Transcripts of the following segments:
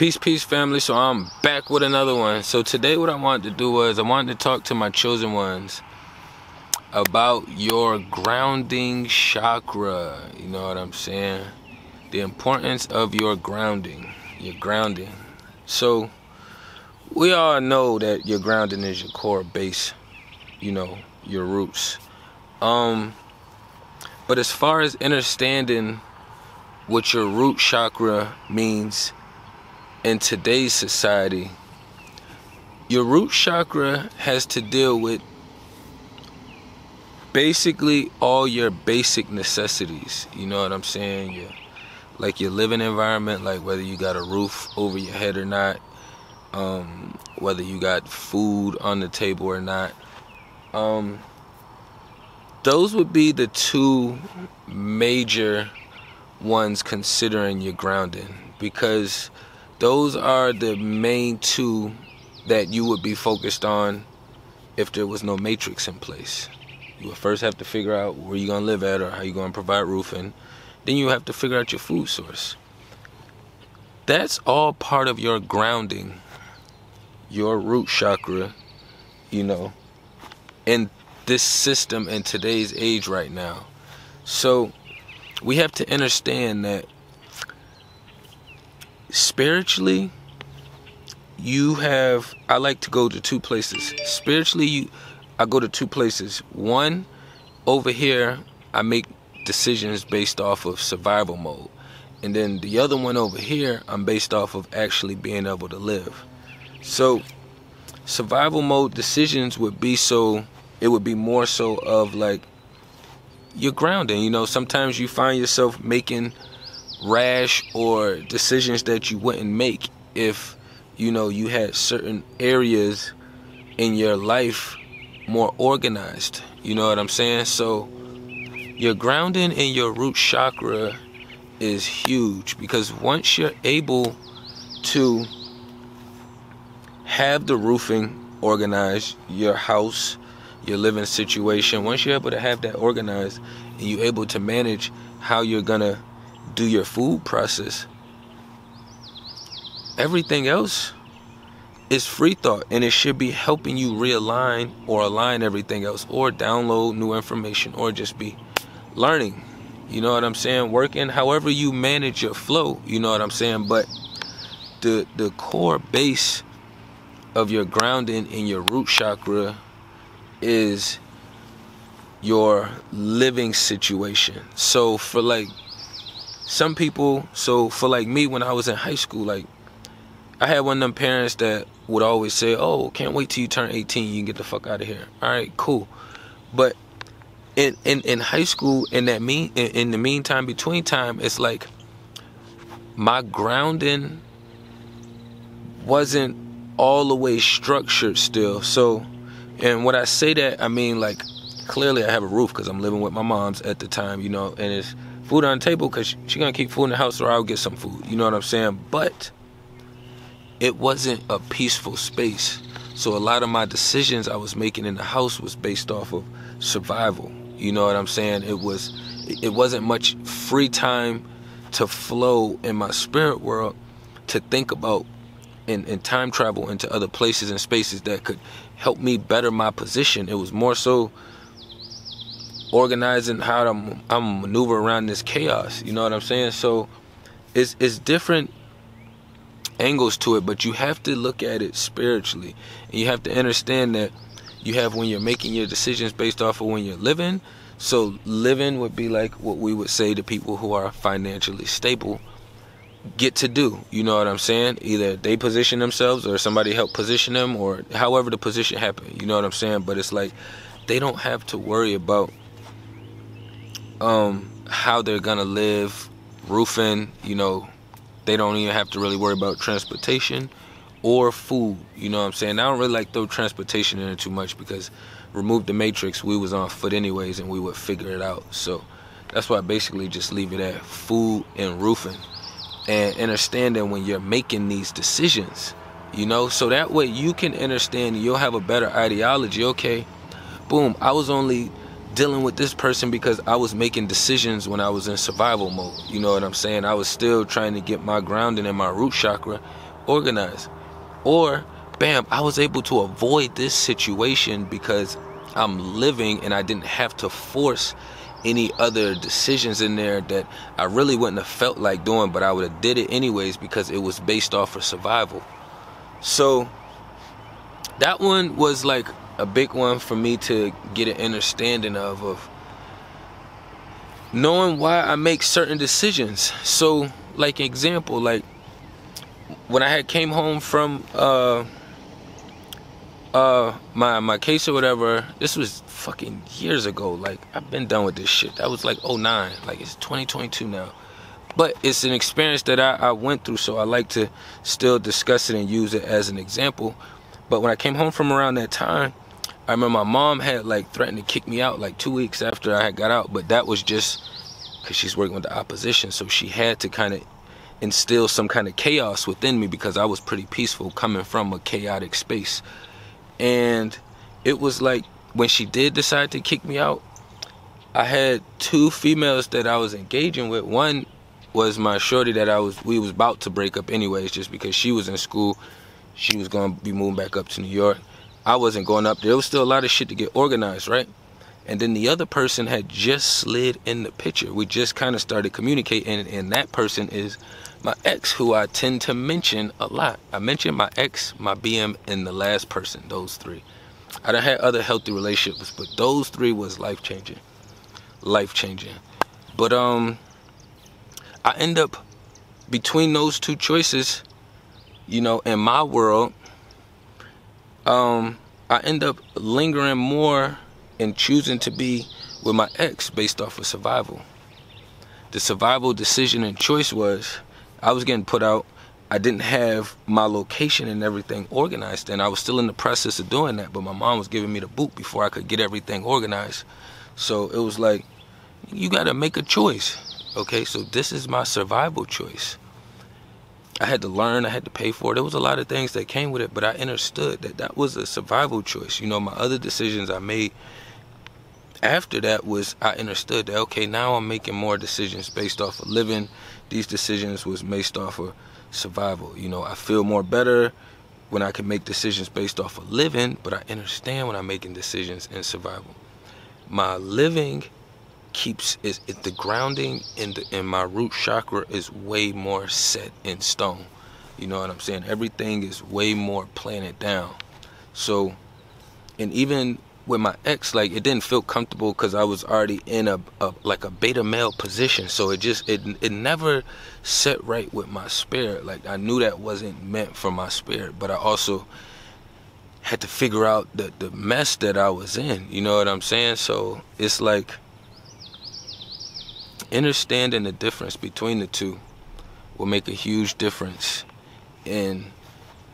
Peace, family. So I'm back with another one. So today what I wanted to do was I wanted to talk to my chosen ones about your grounding chakra. You know what I'm saying? The importance of your grounding. Your grounding. So we all know that your grounding is your core base. You know, your roots. But as far as understanding what your root chakra means in today's society, your root chakra has to deal with basically all your basic necessities. You know what I'm saying? Like your living environment, like whether you got a roof over your head or not, whether you got food on the table or not. Those would be the two major ones considering your grounding, because those are the main two that you would be focused on if there was no matrix in place. You would first have to figure out where you're going to live at or how you're going to provide roofing. Then you have to figure out your food source. That's all part of your grounding, your root chakra, you know, in this system in today's age right now. So we have to understand that spiritually, I like to go to two places. Spiritually, I go to two places. One, over here, I make decisions based off of survival mode. And then the other one over here, I'm based off of actually being able to live. So survival mode decisions would be more so of like your grounding. You know, sometimes you find yourself making rash or decisions that you wouldn't make if, you know, you had certain areas in your life more organized. You know what I'm saying? So your grounding in your root chakra is huge, because once you're able to have the roofing organized, your house, your living situation, once you're able to have that organized and you're able to manage how you're gonna do your food process, everything else is free thought, and it should be helping you realign or align everything else, or download new information, or just be learning. You know what I'm saying? Working, however you manage your flow, you know what I'm saying? But the core base of your grounding in your root chakra is your living situation. So for like some people, for like me, when I was in high school, like I had one of them parents that would always say, "Oh, can't wait till you turn 18, you can get the fuck out of here." All right, cool. But in high school, in the meantime, between time, it's like my grounding wasn't all the way structured still. So, and when I say that, I mean, like, clearly I have a roof because I'm living with my mom's at the time, you know, and it's food on the table because she's going to keep food in the house, or I'll get some food, you know what I'm saying? But it wasn't a peaceful space. So a lot of my decisions I was making in the house was based off of survival, you know what I'm saying? It wasn't much free time to flow in my spirit world to think about and time travel into other places and spaces that could help me better my position. It was more so organizing how I'm maneuver around this chaos. You know what I'm saying? So it's different angles to it, but you have to look at it spiritually, and you have to understand that you have, when you're making your decisions based off of when you're living. So living would be like what we would say to people who are financially stable get to do, you know what I'm saying? Either they position themselves or somebody help position them, or however the position happened, you know what I'm saying? But it's like they don't have to worry about how they're gonna live, roofing, you know. They don't even have to really worry about transportation or food, you know what I'm saying? I don't really like throw transportation in it too much, because remove the matrix, we was on foot anyways and we would figure it out. So that's why I basically just leave it at food and roofing. And understanding when you're making these decisions, you know, so that way you can understand, you'll have a better ideology. Okay, boom, I was only dealing with this person because I was making decisions when I was in survival mode, you know what I'm saying? I was still trying to get my grounding in my root chakra organized. Or, bam, I was able to avoid this situation because I'm living and I didn't have to force any other decisions in there that I really wouldn't have felt like doing, but I would have did it anyways because it was based off of survival. So that one was like a big one for me to get an understanding of knowing why I make certain decisions. So like example, like when I had came home from my case or whatever, this was fucking years ago. Like, I've been done with this shit. That was like 09. Like, it's 2022 now. But it's an experience that I went through, so I like to still discuss it and use it as an example. But when I came home from around that time, I remember my mom had like threatened to kick me out like 2 weeks after I had got out. But that was just because she's working with the opposition, so she had to kind of instill some kind of chaos within me because I was pretty peaceful coming from a chaotic space. And it was like when she did decide to kick me out, I had two females that I was engaging with. One was my shorty that we was about to break up anyways, just because she was in school. She was going to be moving back up to New York. I wasn't going up there. There was still a lot of shit to get organized, right? And then the other person had just slid in the picture. We just kind of started communicating, and that person is my ex, who I tend to mention a lot. I mentioned my ex, my BM, and the last person, those three. I done had other healthy relationships, but those three was life-changing. Life-changing. But I end up, between those two choices, you know, in my world, I end up lingering more and choosing to be with my ex based off of survival. The survival decision and choice was, I was getting put out. I didn't have my location and everything organized, and I was still in the process of doing that, but my mom was giving me the boot before I could get everything organized. So it was like, you gotta make a choice. Okay, so this is my survival choice. I had to learn, I had to pay for it. There was a lot of things that came with it, but I understood that that was a survival choice. You know, my other decisions I made after that was, I understood that, okay, now I'm making more decisions based off of living. These decisions was based off of survival. You know, I feel more better when I can make decisions based off of living, but I understand when I'm making decisions in survival. My living keeps the grounding in my root chakra is way more set in stone. You know what I'm saying? Everything is way more planted down. So, and even with my ex, like, it didn't feel comfortable because I was already in a beta male position. So it never set right with my spirit. Like, I knew that wasn't meant for my spirit, but I also had to figure out the mess that I was in. You know what I'm saying? So it's like understanding the difference between the two will make a huge difference in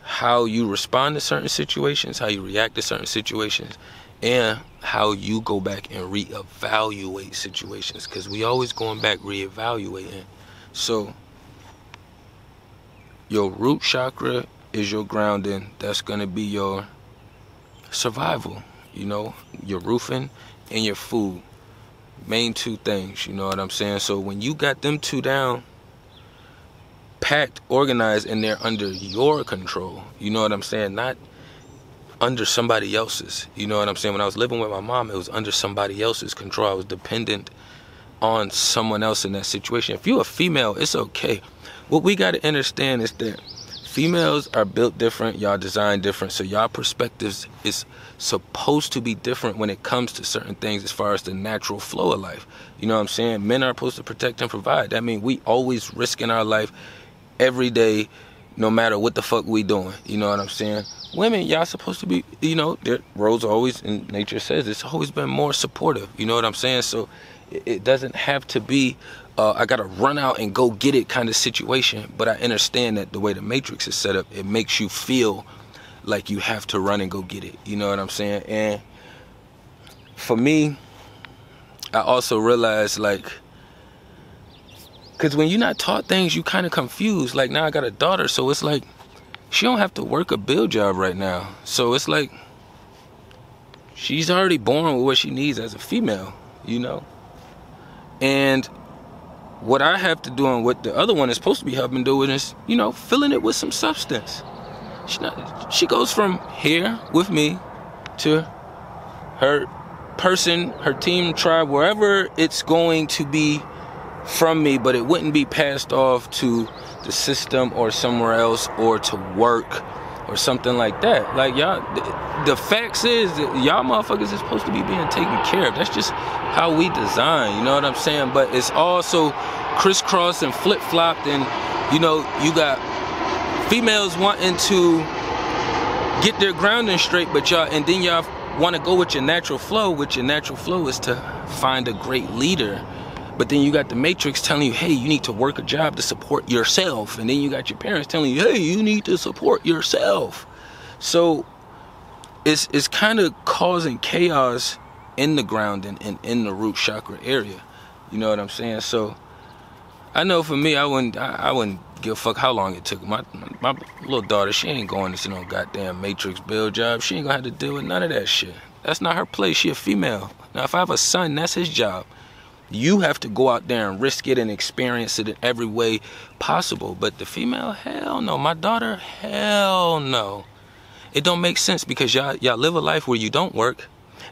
how you respond to certain situations, how you react to certain situations, and how you go back and reevaluate situations, because we always going back reevaluating. So your root chakra is your grounding. That's going to be your survival, you know, your roofing and your food. Main two things, you know what I'm saying? So when you got them two down, packed, organized, and they're under your control, you know what I'm saying? Not under somebody else's, you know what I'm saying? When I was living with my mom, it was under somebody else's control. I was dependent on someone else in that situation. If you're a female, it's okay. What we got to understand is that females are built different, y'all designed different, so y'all perspectives is supposed to be different when it comes to certain things as far as the natural flow of life. You know what I'm saying? Men are supposed to protect and provide. That means we always risking our life every day, no matter what the fuck we doing. You know what I'm saying? Women, y'all supposed to be, you know, their roles always, and nature says, it's always been more supportive. You know what I'm saying? So it doesn't have to be I gotta run out and go get it kind of situation. But I understand that the way the Matrix is set up, it makes you feel like you have to run and go get it. You know what I'm saying? And for me, I also realized, like, because when you're not taught things, you kind of confused. Like, now I got a daughter, so it's like she don't have to work a bill job right now. So it's like she's already born with what she needs as a female, you know? And what I have to do and what the other one is supposed to be helping doing is, you know, filling it with some substance. She goes from here with me to her person, her team, tribe, wherever it's going to be from me, but it wouldn't be passed off to the system or somewhere else or to work or something like that. Like, y'all, the facts is that y'all motherfuckers is supposed to be being taken care of. That's just how we design, you know what I'm saying? But it's also crisscrossed and flip-flopped, and, you know, you got females wanting to get their grounding straight, but y'all, and then y'all want to go with your natural flow, which your natural flow is to find a great leader. But then you got the matrix telling you, hey, you need to work a job to support yourself. And then you got your parents telling you, hey, you need to support yourself. So it's kind of causing chaos in the grounding and in the root chakra area. You know what I'm saying? So I know for me, I wouldn't give a fuck how long it took. My little daughter, she ain't going to no goddamn matrix build job. She ain't gonna have to deal with none of that shit. That's not her place. She a female. Now, if I have a son, that's his job. You have to go out there and risk it and experience it in every way possible. But the female, hell no. My daughter, hell no. It don't make sense because y'all live a life where you don't work,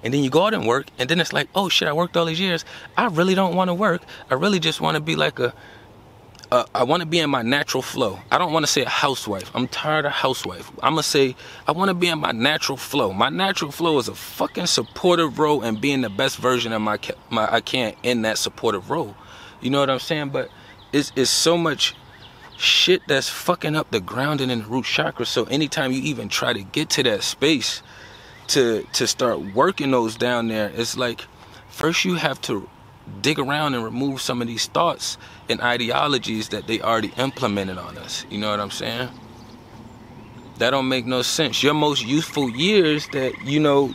and then you go out and work, and then it's like, oh shit, I worked all these years. I really don't want to work. I really just want to be like I want to be in my natural flow. I don't want to say a housewife. I'm tired of housewife. I'm going to say I want to be in my natural flow. My natural flow is a fucking supportive role and being the best version of I can in that supportive role. You know what I'm saying? But it's so much shit that's fucking up the grounding and the root chakra. So anytime you even try to get to that space to start working those down there, it's like first you have to dig around and remove some of these thoughts and ideologies that they already implemented on us. You know what I'm saying? That don't make no sense. Your most youthful years that, you know,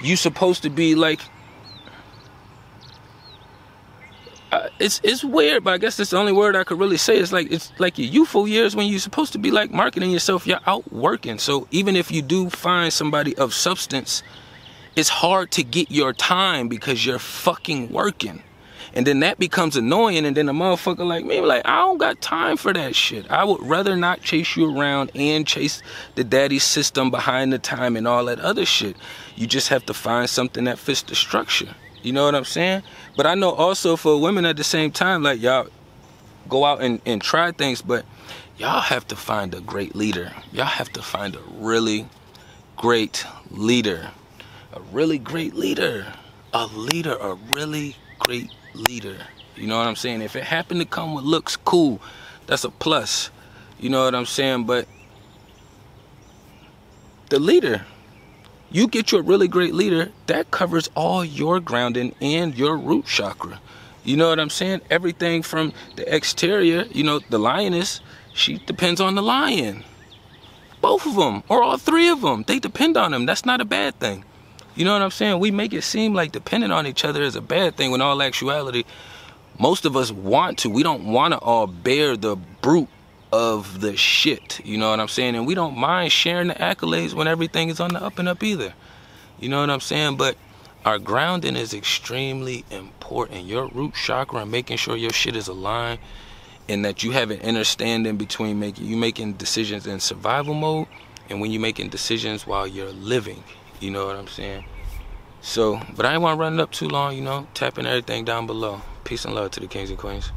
you supposed to be like, it's weird, but I guess that's the only word I could really say. It's like your youthful years when you're supposed to be like marketing yourself. You're out working. So even if you do find somebody of substance, it's hard to get your time because you're fucking working. And then that becomes annoying, and then a motherfucker like me, like, I don't got time for that shit. I would rather not chase you around and chase the daddy system behind the time and all that other shit. You just have to find something that fits the structure. You know what I'm saying? But I know also for women at the same time, like, y'all go out and try things, but y'all have to find a great leader. Y'all have to find a really great leader. A really great leader. A really great leader. You know what I'm saying? If it happened to come with looks, cool. That's a plus. You know what I'm saying? But the leader, you get you a really great leader, that covers all your grounding and your root chakra. You know what I'm saying? Everything from the exterior, you know, the lioness, she depends on the lion. Both of them, or all three of them, they depend on them. That's not a bad thing. You know what I'm saying? We make it seem like depending on each other is a bad thing when all actuality, most of us want to. We don't want to all bear the brute of the shit. You know what I'm saying? And we don't mind sharing the accolades when everything is on the up and up either. You know what I'm saying? But our grounding is extremely important. Your root chakra and making sure your shit is aligned and that you have an understanding between making decisions in survival mode and when you're making decisions while you're living. You know what I'm saying? So, but I ain't want to run it up too long, you know, tapping everything down below. Peace and love to the kings and queens.